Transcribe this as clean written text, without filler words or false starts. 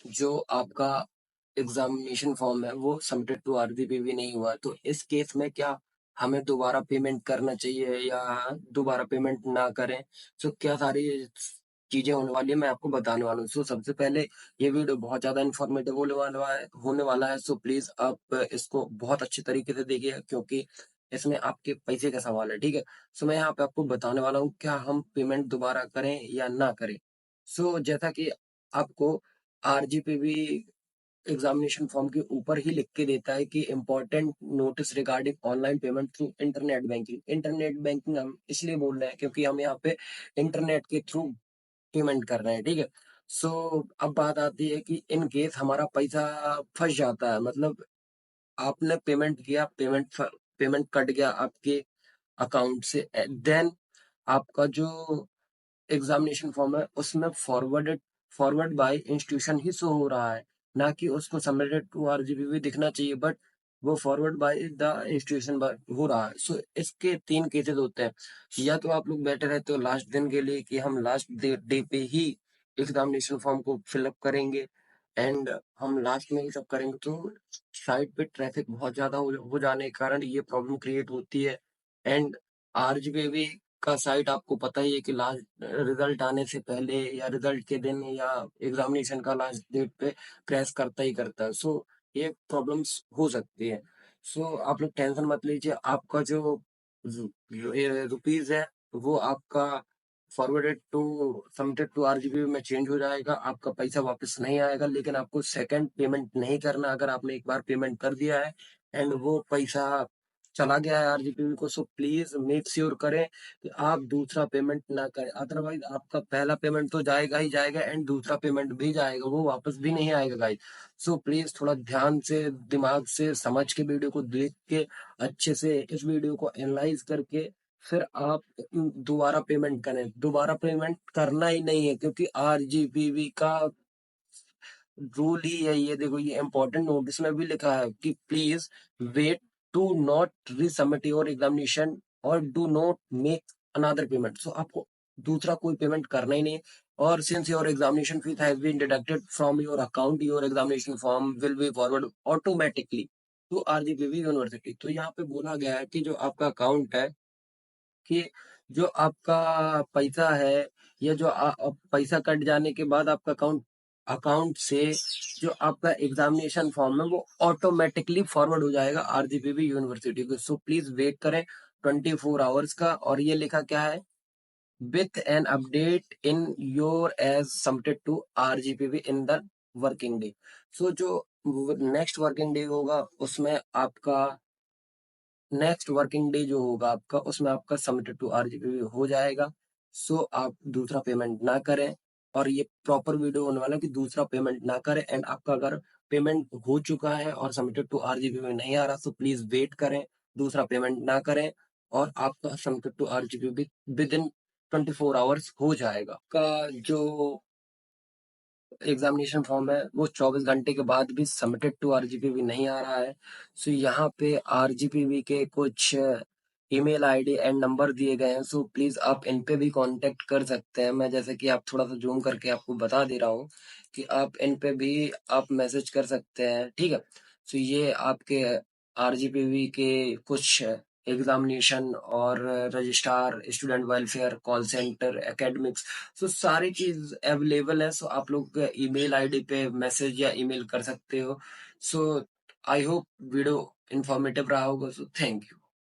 जो आपका examination form है वो सबमिटेड टू आरजीपीवी नहीं हुआ, तो इस केस में क्या हमें दोबारा पेमेंट करना चाहिए या दोबारा पेमेंट ना करें? सो क्या सारी चीजें होने वाली है मैं आपको बताने वाला हूँ। सो सबसे पहले ये वीडियो बहुत ज्यादा इन्फॉर्मेटिव होने वाला है। सो प्लीज आप इसको बहुत अच्छे तरीके से देखिए, क्योंकि इसमें आपके पैसे का सवाल है, ठीक है। सो मैं यहाँ पे आपको बताने वाला हूँ क्या हम पेमेंट दोबारा करें या ना करें। सो जैसा कि आपको आरजीपीवी एग्जामिनेशन फॉर्म के ऊपर ही लिख के देता है कि important notice regarding online payment through internet banking हम इसलिए बोल रहे हैं क्योंकि हम यहाँ पे इंटरनेट के थ्रू पेमेंट कर रहे हैं, ठीक है। सो अब बात आती है कि इन केस हमारा पैसा फंस जाता है, मतलब आपने पेमेंट किया, पेमेंट कट गया आपके अकाउंट से, देन आपका जो एग्जामिनेशन फॉर्म है उसमें फॉरवर्ड बाय इंस्टीट्यूशन ही शो हो रहा है, ना कि उसको सबमिटेड टू आरजीबीवी दिखना चाहिए, बट वो फॉरवर्ड बाय द इंस्टीट्यूशन हो रहा है। सो इसके तीन केसेस होते हैं। या तो आप लोग बैठे रहते हो लास्ट दिन के लिए कि हम लास्ट डे पे ही एग्जामिनेशन फॉर्म को फिलअप करेंगे एंड हम लास्ट में ही सब करेंगे, तो साइट पे ट्रैफिक बहुत ज्यादा हो जाने के कारण ये प्रॉब्लम क्रिएट होती है। एंड आरजीबीवी का साइट आपको पता ही है कि लास्ट रिजल्ट आने से पहले या रिजल्ट के दिन या एग्जामिनेशन का लास्ट डेट पे क्रैश करता ही करता है। सो ये प्रॉब्लम्स हो सकती है। सो आप लोग टेंशन मत लीजिए, आपका जो रुपीज है वो आपका forwarded to submitted to RGB में चेंज हो जाएगा, आपका पैसा वापस नहीं आएगा, लेकिन आपको सेकंड पेमेंट नहीं करना अगर आपने एक बार पेमेंट कर दिया है एंड वो पैसा चला गया है आरजीपीवी को। सो प्लीज मेक श्योर करें कि आप दूसरा पेमेंट ना करें, अदरवाइज आपका पहला पेमेंट तो जाएगा ही जाएगा एंड दूसरा पेमेंट भी जाएगा, वो वापस भी नहीं आएगा गाइस। सो प्लीज थोड़ा ध्यान से दिमाग से समझ के वीडियो को देख के अच्छे से इस वीडियो को एनालाइज करके फिर आप दोबारा पेमेंट करें। दोबारा पेमेंट करना ही नहीं है, क्योंकि आरजीपीवी का रूल ही है ये। देखो ये इंपॉर्टेंट नोटिस में भी लिखा है कि please wait to not resubmit your examination और do not make another payment. So आपको दूसरा कोई पेमेंट करना ही नहीं है। और since your examination fees has been deducted from your account, your examination form will be forward automatically to RGPV university. तो यहाँ पे बोला गया है कि जो आपका अकाउंट है, कि जो आपका पैसा है या जो पैसा कट जाने के बाद आपका अकाउंट अकाउंट से जो आपका एग्जामिनेशन फॉर्म है वो ऑटोमेटिकली फॉरवर्ड हो जाएगा आरजीपीवी यूनिवर्सिटी को। सो प्लीज वेट करें 24 आवर्स का। और ये लिखा क्या है, with an update in your as submitted to RGPV in the working day. So जो नेक्स्ट वर्किंग डे होगा उसमें आपका नेक्स्ट वर्किंग डे जो होगा आपका उसमें आपका सबमिटेड टू आरजीपी हो जाएगा। सो आप दूसरा पेमेंट ना करें। और ये प्रॉपर वीडियो होने वाला है कि दूसरा पेमेंट ना करें, एंड आपका अगर पेमेंट हो चुका है और सबमिटेड टू आरजीपी में नहीं आ रहा तो प्लीज वेट करें, दूसरा पेमेंट ना करें और आपका submitted to RGP within 24 hours हो जाएगा। का जो एग्जामिनेशन फॉर्म है वो 24 घंटे के बाद भी सबमिटेड टू आरजीपीवी नहीं आ रहा है। सो यहाँ पे आरजीपीवी के कुछ ईमेल आईडी एंड नंबर दिए गए हैं। सो प्लीज आप इन पे भी कांटेक्ट कर सकते हैं। मैं जैसे कि आप थोड़ा सा जूम करके आपको बता दे रहा हूँ कि आप इन पे भी आप मैसेज कर सकते हैं, ठीक है। सो ये आपके आरजीपीवी के कुछ एग्जामिनेशन और registrar, student welfare, call centre, academics, so सारी चीज अवेलेबल है। सो आप लोग ईमेल आईडी पे मैसेज या ईमेल कर सकते हो। So I hope video informative रहा होगा। So thank you.